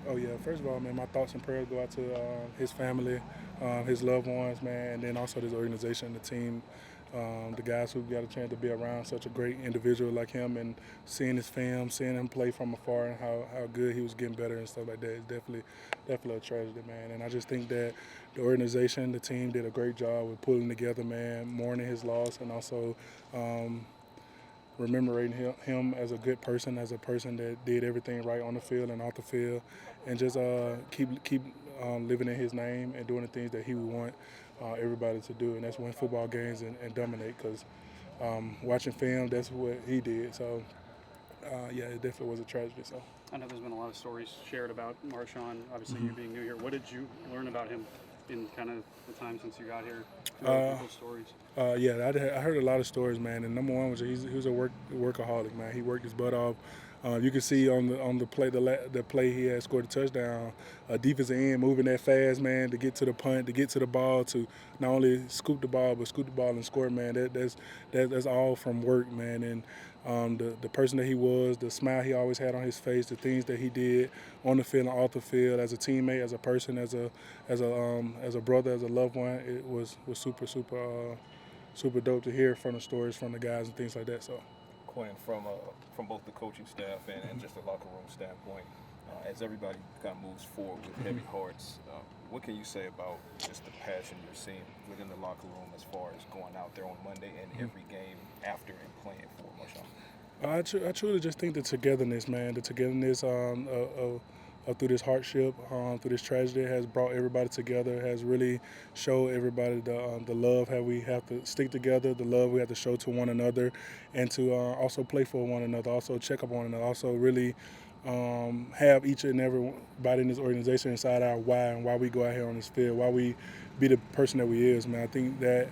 Oh yeah. First of all, man, my thoughts and prayers go out to his family, his loved ones, man, and then also this organization, the team, the guys who got a chance to be around such a great individual like him, and seeing his film, seeing him play from afar, and how good he was getting better and stuff like that is definitely a tragedy, man. And I just think that the organization, the team, did a great job with pulling together, man, mourning his loss, and also. Remembering him as a good person, as a person that did everything right on the field and off the field, and just keep living in his name and doing the things that he would want everybody to do, and that's win football games and dominate. Because watching film, that's what he did. So yeah, it definitely was a tragedy. So. I know there's been a lot of stories shared about Marshawn. Obviously, you being new here, what did you learn about him in kind of the time since you got here? People's stories. Yeah, I heard a lot of stories, man. And number one was he was a workaholic, man. He worked his butt off. You can see on the play the play he had scored a touchdown. A defensive end moving that fast, man, to get to the punt, to get to the ball, to not only scoop the ball but scoop the ball and score, man. That's all from work, man. And the person that he was, the smile he always had on his face, the things that he did on the field and off the field, as a teammate, as a person, as a brother, as a loved one, it was super dope to hear from the stories from the guys and things like that. So. Quinnen, from both the coaching staff and just the locker room standpoint, as everybody kind of moves forward with heavy hearts, what can you say about just the passion you're seeing within the locker room as far as going out there on Monday and every game after and playing for Marshawn? I truly just think the togetherness, man, through this hardship, through this tragedy, has brought everybody together, has really showed everybody the love how we have to stick together, the love we have to show to one another, and to also play for one another, also check up on one another, also really have each and everybody in this organization inside our why and why we go out here on this field, why we be the person that we is, man. I think that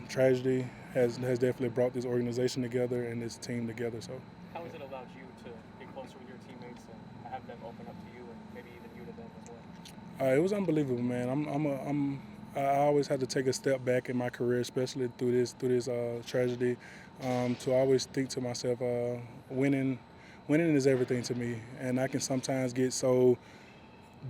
tragedy has definitely brought this organization together and this team together. So. How has it allowed you to get closer with your teammates and have them open up to you and maybe even you to them as well? It was unbelievable, man. I always had to take a step back in my career, especially through this tragedy, to always think to myself, winning is everything to me, and I can sometimes get so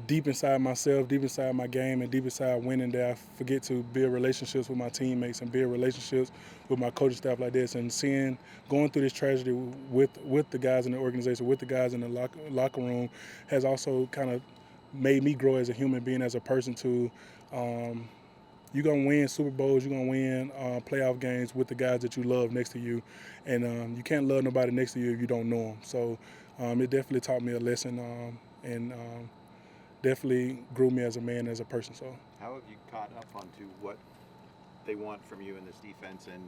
deep inside myself, deep inside my game, and deep inside winning that I forget to build relationships with my teammates and build relationships with my coaching staff like this. And going through this tragedy with the guys in the organization, with the guys in the locker room, has also kind of made me grow as a human being, as a person too. You're going to win Super Bowls, you're going to win playoff games with the guys that you love next to you. And you can't love nobody next to you if you don't know them. So it definitely taught me a lesson and definitely grew me as a man, as a person. So. How have you caught up onto what they want from you in this defense, and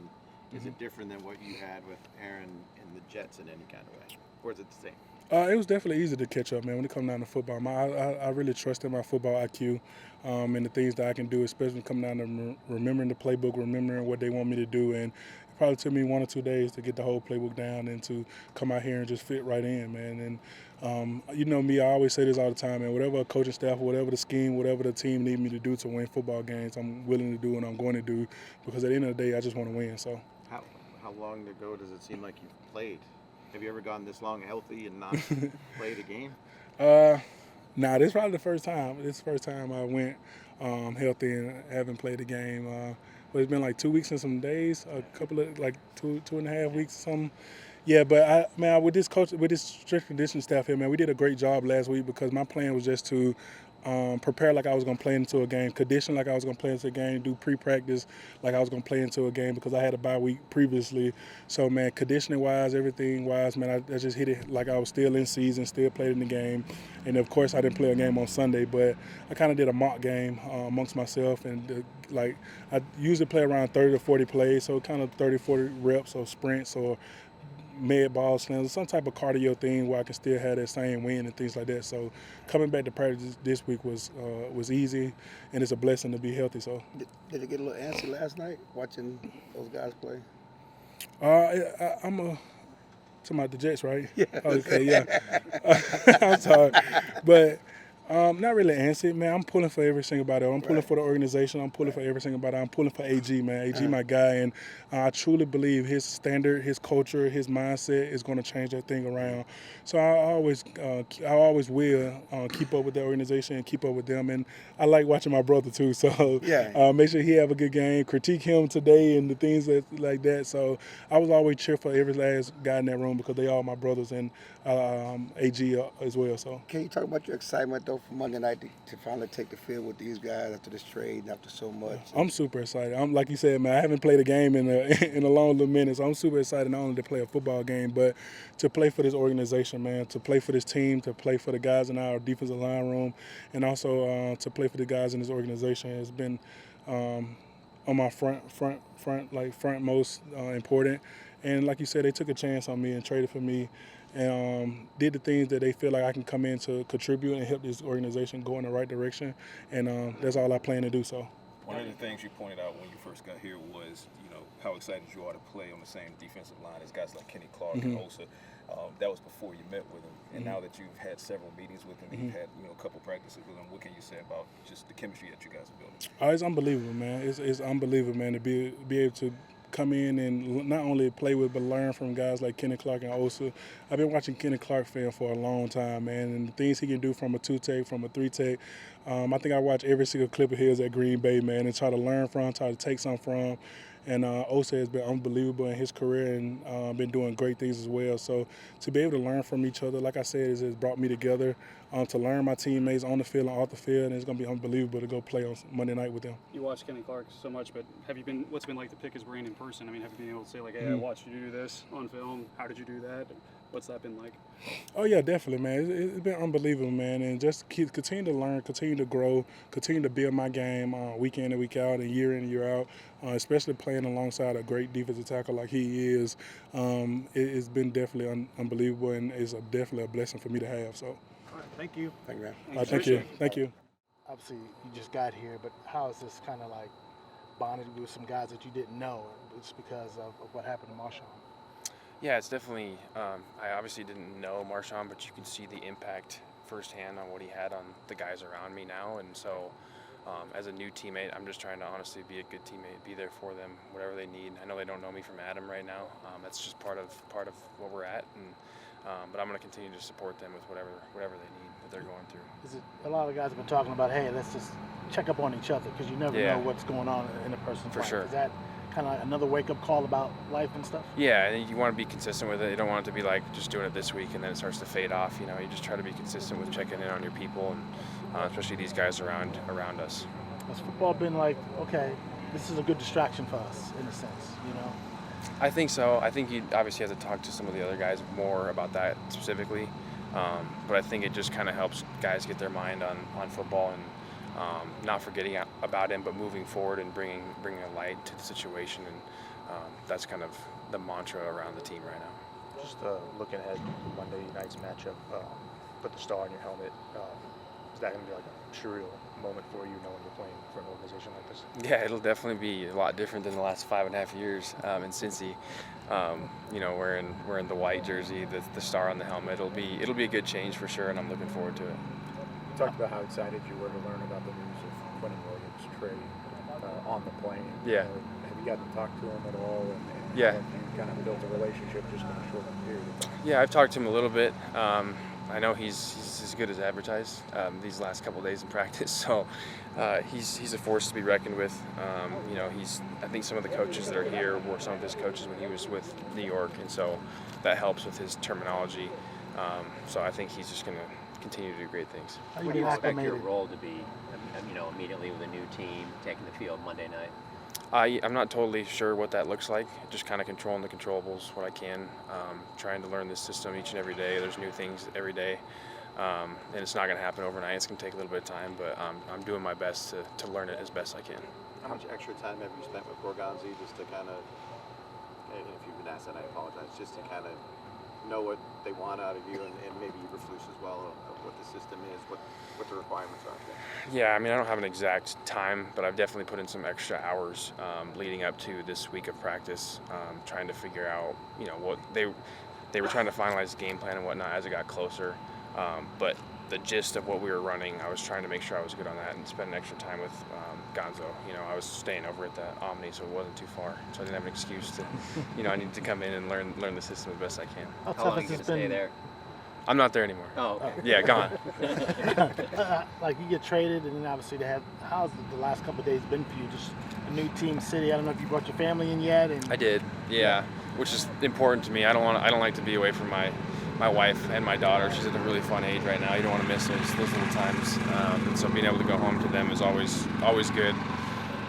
is it different than what you had with Aaron and the Jets in any kind of way? Or is it the same? It was definitely easy to catch up, man, when it comes down to football. I really trust in my football IQ and the things that I can do, especially coming down to remembering the playbook, remembering what they want me to do. And it probably took me 1 or 2 days to get the whole playbook down and to come out here and just fit right in, man. And you know me, I always say this all the time, man. Whatever a coaching staff, whatever the scheme, whatever the team need me to do to win football games, I'm willing to do and I'm going to do, because at the end of the day, I just want to win. So. How long ago does it seem like you've played? Have you ever gone this long healthy and not played a game? Nah, this is probably the first time. This is the first time I went healthy and haven't played a game. But it's been like 2 weeks and some days, a couple of like two and a half weeks, something. Yeah, but with this strict conditioning staff here, man, we did a great job last week, because my plan was just to prepare like I was going to play into a game, condition like I was going to play into a game, do pre-practice like I was going to play into a game, because I had a bye week previously. So, man, conditioning-wise, everything-wise, man, I just hit it like I was still in season, still played in the game. And, of course, I didn't play a game on Sunday, but I kind of did a mock game amongst myself. And, I usually play around 30 to 40 plays, so kind of 30, 40 reps or sprints or med ball slams, some type of cardio thing where I can still have that same win and things like that. So coming back to practice this week was easy, and it's a blessing to be healthy. So did it get a little antsy last night watching those guys play? I'm talking about the Jets, right? Yeah. Okay, yeah. I'm sorry, but Not really answer, man. I'm pulling for every single body. I'm pulling Right. for the organization. I'm pulling for every single body. I'm pulling for AG, man. AG, my guy, and I truly believe his standard, his culture, his mindset is going to change that thing around. So I always will keep up with the organization and keep up with them. And I like watching my brother too. So Yeah. make sure he have a good game. Critique him today and the things that like that. So I was always cheer for every last guy in that room because they all my brothers and AG as well. So. Can you talk about your excitement though for Monday night to finally take the field with these guys after this trade and after so much? I'm super excited. I'm like you said, man. I haven't played a game in a in a long little minute, so I'm super excited not only to play a football game, but to play for this organization, man. To play for this team, to play for the guys in our defensive line room, and also to play for the guys in this organization has been on my frontmost important. And like you said, they took a chance on me and traded for me. And did the things that they feel like I can come in to contribute and help this organization go in the right direction. And that's all I plan to do. So. One of the things you pointed out when you first got here was, how excited you are to play on the same defensive line as guys like Kenny Clark and Osa. That was before you met with him. And now that you've had several meetings with him, you've had a couple practices with him, what can you say about just the chemistry that you guys are building? Oh, it's unbelievable, man. It's unbelievable, man, to be able to come in and not only play with but learn from guys like Kenny Clark and Osa. I've been watching Kenny Clark film for a long time, man, and the things he can do from a 2-tech, from a 3-tech. I think I watch every single clip of his at Green Bay, man, and try to learn from, try to take something from. And Osa has been unbelievable in his career and been doing great things as well. So to be able to learn from each other, like I said, has brought me together to learn my teammates on the field and off the field, and it's going to be unbelievable to go play on Monday night with them. You watch Kenny Clark so much, but what's it been like to pick his brain in person? I mean, have you been able to say, like, hey, I watched you do this on film. How did you do that? What's that been like? Oh, yeah, definitely, man. It's been unbelievable, man. And just continue to learn, continue to grow, continue to build my game week in and week out and year in and year out, especially playing alongside a great defensive tackle like he is. It's been definitely unbelievable, and it's definitely a blessing for me to have. So. All right, thank you. Thank you, man. Thank you. Thank you. Obviously, you just got here, but how is this kind of like bonded with some guys that you didn't know just because of what happened to Marshawn? Yeah, it's definitely, I obviously didn't know Marshawn, but you can see the impact firsthand on what he had on the guys around me now. And so as a new teammate, I'm just trying to honestly be a good teammate, be there for them, whatever they need. I know they don't know me from Adam right now. That's just part of where we're at. And but I'm going to continue to support them with whatever they need that they're going through. Is it a lot of guys have been talking about, hey, let's just check up on each other because you never know what's going on in a person's For life. sure. Is that kind of another wake-up call about life and stuff? Yeah, and you want to be consistent with it. You don't want it to be like just doing it this week and then it starts to fade off. You just try to be consistent with checking in on your people, and especially these guys around us. Has football been like, okay, this is a good distraction for us in a sense, I think so. I think you obviously have to talk to some of the other guys more about that specifically. But I think it just kind of helps guys get their mind on football and not forgetting about him, but moving forward and bringing a light to the situation. And that's kind of the mantra around the team right now. Just looking ahead to Monday night's matchup, put the star on your helmet. Is that going to be like a surreal moment for you, knowing you're playing for an organization like this? Yeah, it'll definitely be a lot different than the last 5.5 years in Cincy. Wearing the white jersey, the star on the helmet. It'll be a good change for sure, and I'm looking forward to it. You talked about how excited you were to learn about the news of Quinnen Williams' trade on the plane. Yeah. Have you gotten to talk to him at all? And Yeah. have you kind of built a relationship just in a short period of time? Yeah, I've talked to him a little bit. I know he's as good as advertised these last couple of days in practice. So he's a force to be reckoned with. I think some of the coaches that are here were some of his coaches when he was with New York, and so that helps with his terminology. So I think he's just going to continue to do great things. How What do you expect your acclimated? role to be, immediately with a new team, taking the field Monday night? I'm not totally sure what that looks like. Just kind of controlling the controllables, what I can. Trying to learn this system each and every day. There's new things every day. And it's not going to happen overnight. It's going to take a little bit of time, but I'm doing my best to learn it as best I can. How much extra time have you spent with Borgonzi just to kind of, and if you've been asked that, I apologize, just to kind of know what they want out of you and maybe Eberflus as well, of what the system is, what the requirements are? Yeah, I don't have an exact time, but I've definitely put in some extra hours leading up to this week of practice, trying to figure out, what they were trying to finalize the game plan and whatnot as it got closer. But the gist of what we were running, I was trying to make sure I was good on that and spend extra time with Gonzo. I was staying over at the Omni, so it wasn't too far. So I didn't have an excuse to, I needed to come in and learn the system as best I can. How long are you going to stay there? I'm not there anymore. Oh, okay. Yeah, gone. Like you get traded, and then obviously how's the last couple of days been for you? Just a new team, city. I don't know if you brought your family in yet. And I did, yeah, which is important to me. I don't like to be away from my wife and my daughter. She's at a really fun age right now. You don't want to miss those little times, and so being able to go home to them is always good.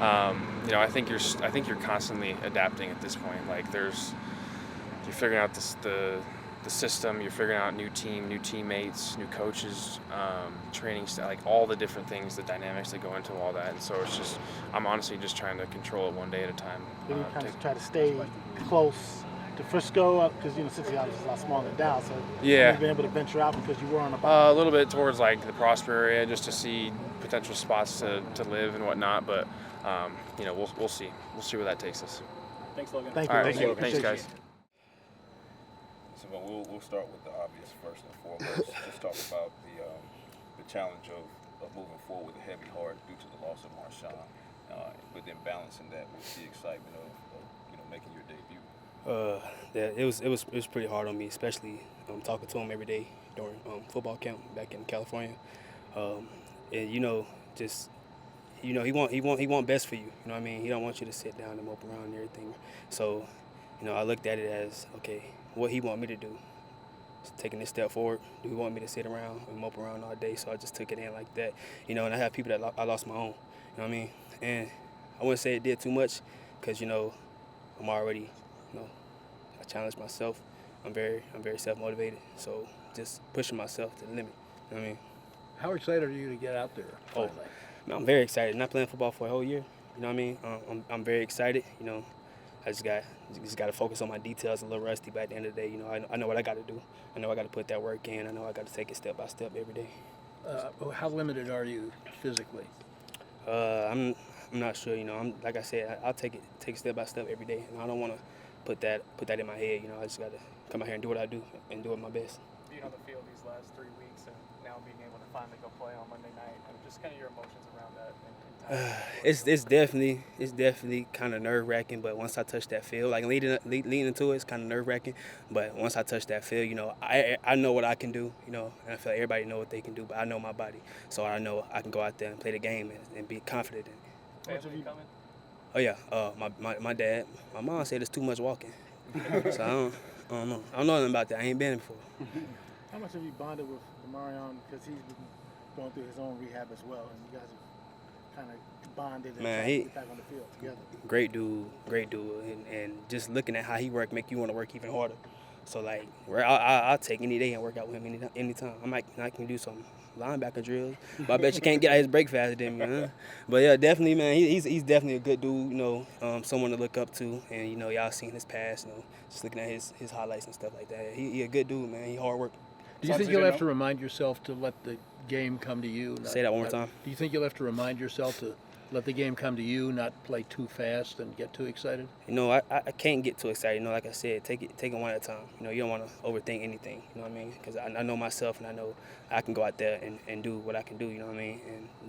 I think you're constantly adapting at this point. Like you're figuring out the system, you're figuring out new team, new teammates, new coaches, training style, like all the different things, the dynamics that go into all that. And so I'm honestly just trying to control it one day at a time. Then you kind of try to stay close to Frisco, because Cincinnati is a lot smaller than Dallas. So yeah, you've been able to venture out because you were on a a little bit towards like the Prosper area, just to see potential spots to live and whatnot. But we'll see. We'll see where that takes us. Thanks, Logan. Thank you. All right, Thanks, guys. So we'll start with the obvious first and foremost. Let's talk about the challenge of moving forward with a heavy heart due to the loss of Marshawn, but then balancing that with the excitement of making your debut. Yeah, it was pretty hard on me, especially talking to him every day during football camp back in California, and he want best for you. You know what I mean? He don't want you to sit down and mope around and everything. So, I looked at it as, okay, what he want me to do. Taking this step forward. Do he want me to sit around and mope around all day? So I just took it in like that. And I have people that I lost my own. You know what I mean? And I wouldn't say it did too much, because I'm already, I challenged myself. I'm very self-motivated. So just pushing myself to the limit. You know what I mean? How excited are you to get out there? Oh, man, I'm very excited. Not playing football for a whole year. You know what I mean? I'm very excited. I just got to focus on my details. A little rusty, but at the end of the day, I know what I got to do. I know I got to put that work in. I know I got to take it step by step every day. How limited are you physically? I'm not sure. I'm like I said, I'll take it step by step every day, and I don't want to put that in my head. I just got to come out here and do what I do and do it my best. Being on the field these last 3 weeks and now being able to finally go play on Monday night, and just kind of your emotions around that. It's definitely kind of nerve-wracking, but once I touch that field, like leading into it, it's kind of nerve-wracking. But once I touch that field, I know what I can do, and I feel like everybody know what they can do, but I know my body, so I know I can go out there and play the game and be confident in it. How much have you coming? Oh yeah, my dad, my mom said it's too much walking, so I don't know. I don't know nothing about that. I ain't been before. How much have you bonded with Marion, because he's been going through his own rehab as well, and you guys have kind of bonded and get back on the field together? Great dude, and just looking at how he work make you want to work even harder. So like, I'll take any day and work out with him anytime. I can do some linebacker drills, but I bet you can't get out his break faster than me. Huh? But yeah, definitely, man, he's definitely a good dude. Someone to look up to, and y'all seen his past. Just looking at his highlights and stuff like that. He a good dude, man. He hard working. Do you think you'll have to remind yourself to let the game come to you? Say that one more time. Do you think you'll have to remind yourself to let the game come to you, not play too fast and get too excited? I can't get too excited. Like I said, take it one at a time. You don't want to overthink anything. You know what I mean? Because I know myself, and I know I can go out there and do what I can do. You know what I mean?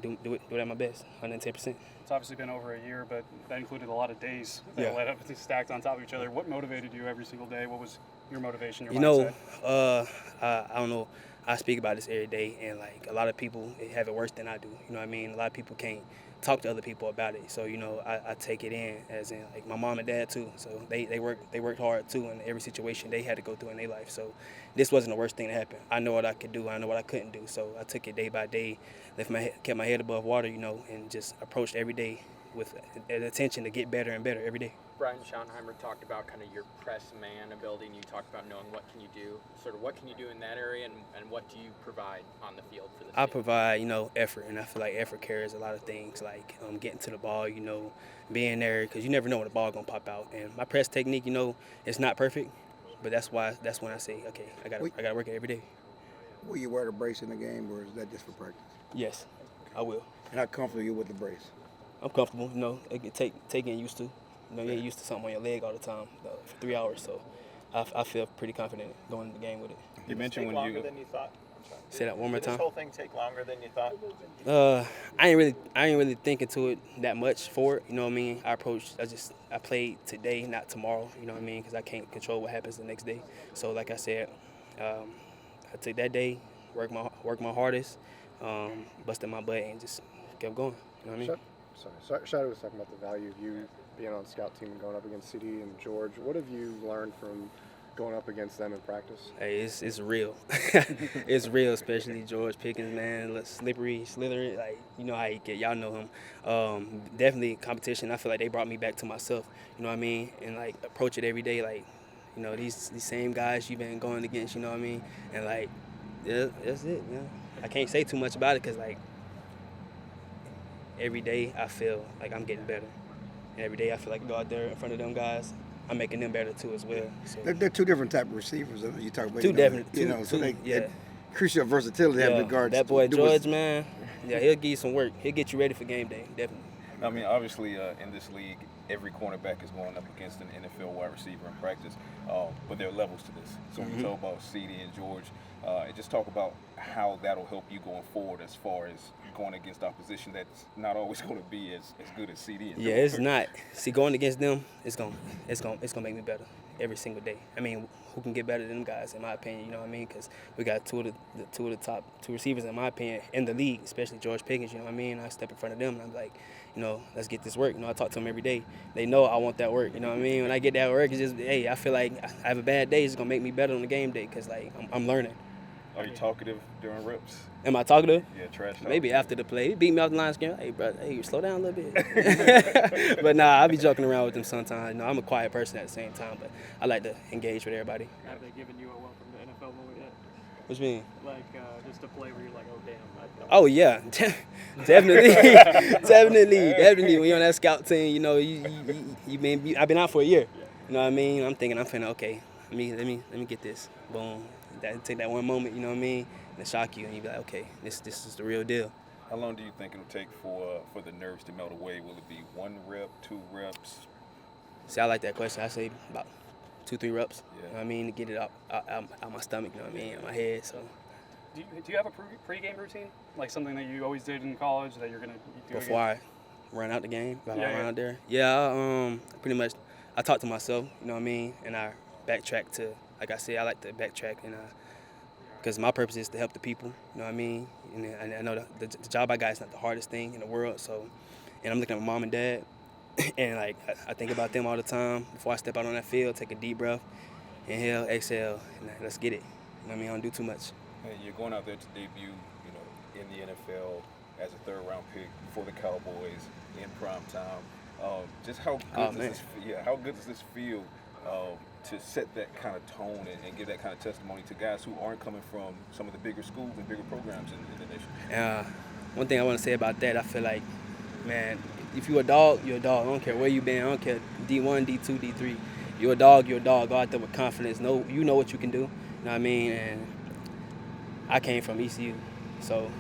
And do it at my best, 110%. It's obviously been over a year, but that included a lot of days that led up to stacked on top of each other. What motivated you every single day? What was your motivation, your mindset? I don't know. I speak about this every day, and like a lot of people have it worse than I do. You know what I mean? A lot of people can't talk to other people about it. So I take it in, as in like my mom and dad too. So they worked hard too in every situation they had to go through in their life. So this wasn't the worst thing that happened. I know what I could do. I know what I couldn't do. So I took it day by day, kept my head above water, and just approached every day with an intention to get better and better every day. Brian Schottenheimer talked about kind of your press man ability, and you talked about knowing what can you do. Sort of what can you do in that area, and what do you provide on the field for this I team? provide, effort, and I feel like effort carries a lot of things, like getting to the ball, being there, because you never know when the ball gonna pop out. And my press technique, it's not perfect, but that's when I say, okay, I gotta work it every day. Will you wear the brace in the game, or is that just for practice? Yes, I will. And how comfortable are you with the brace? I'm comfortable. It can take getting used to. You ain't used to something on your leg all the time for 3 hours, so I feel pretty confident going into the game with it. You mentioned when longer than you thought? Say that one more Did time. this whole thing take longer than you thought? I ain't really think into it that much for it. You know what I mean? I played today, not tomorrow. You know what I mean? Because I can't control what happens the next day. So like I said, I took that day, worked my hardest, busted my butt, and just kept going. You know what I mean? Shadow was talking about the value of you being on the scout team and going up against CD and George. What have you learned from going up against them in practice? Hey, it's real. It's real, especially George Pickens, man. Slippery, slithery, like, you know how he get. Y'all know him. Definitely competition. I feel like they brought me back to myself, you know what I mean? And, like, approach it every day, like, you know, these same guys you've been going against, you know what I mean? And, like, yeah, that's it, man. I can't say too much about it because, like, every day I feel like I'm getting better. And every day I feel like I go out there in front of them guys, I'm making them better too as well. So. They're two different type of receivers. You talk about Two different. So they increase your versatility in regards. That boy to George, man. Yeah, he'll give you some work. He'll get you ready for game day, definitely. I mean, obviously, in this league, every cornerback is going up against an NFL wide receiver in practice, but there are levels to this. So when you talk about CD and George, just talk about how that'll help you going forward as far as going against opposition that's not always going to be as good as CD and George. Yeah, it's not. See, going against them, it's gonna make me better every single day. I mean, who can get better than them guys, in my opinion? You know what I mean? Because we got two of the top two receivers, in my opinion, in the league, especially George Pickens. You know what I mean? I step in front of them and I'm like, you know, let's get this work. You know, I talk to them every day. They know I want that work. You know what I mean? When I get that work, it's just, hey, I feel like I have a bad day. It's gonna make me better on the game day because, like, I'm learning. Are you talkative during reps? Am I talkative? Yeah, trash talk. Maybe after the play. He beat me off the line screen. Hey, brother, hey, slow down a little bit. But nah, I be joking around with them sometimes. You know, I'm a quiet person at the same time, but I like to engage with everybody. Have they given you a welcome to NFL moment yet? What you mean? Like just a play where you're like, oh damn. Oh yeah, definitely. When you're on that scout team, you know, I've been out for a year. You know what I mean? I'm thinking, okay, let me get this. Boom. Take that one moment, you know what I mean, and shock you, and you be like, okay, this is the real deal. How long do you think it'll take for the nerves to melt away? Will it be 1 rep, 2 reps? See, I like that question. I say about 2-3 reps. Yeah. You know what I mean, to get it out my stomach. You know what I mean, out my head. So. Do you have a pre-game routine, like something that you always did in college that you're gonna do before again? I run out the game? Run out there. Yeah. Pretty much. I talk to myself. You know what I mean, and I backtrack to. Like I said, I like to backtrack, and because my purpose is to help the people. You know what I mean? And I know the job I got is not the hardest thing in the world. So, and I'm looking at my mom and dad, and like I think about them all the time. Before I step out on that field, take a deep breath, inhale, exhale, and let's get it. You know what I mean? I don't do too much. And you're going out there to debut, you know, in the NFL as a 3rd-round pick for the Cowboys in prime time. Just how good does this feel? To set that kind of tone and give that kind of testimony to guys who aren't coming from some of the bigger schools and bigger programs in the nation. One thing I want to say about that, I feel like, man, if you're a dog, you're a dog. I don't care where you've been. I don't care D1, D2, D3. You're a dog, you're a dog. Go out there with confidence. You know what you can do. You know what I mean? And I came from ECU. So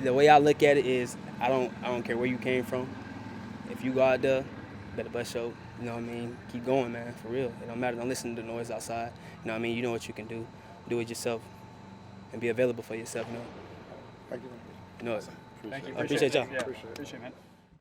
the way I look at it is I don't care where you came from. If you go out there, better bust your, you know what I mean? Keep going, man, for real. It don't matter. Don't listen to the noise outside. You know what I mean? You know what you can do. Do it yourself and be available for yourself, you know? Thank you. You know it. Thank you. I appreciate y'all. Yeah, appreciate it, man.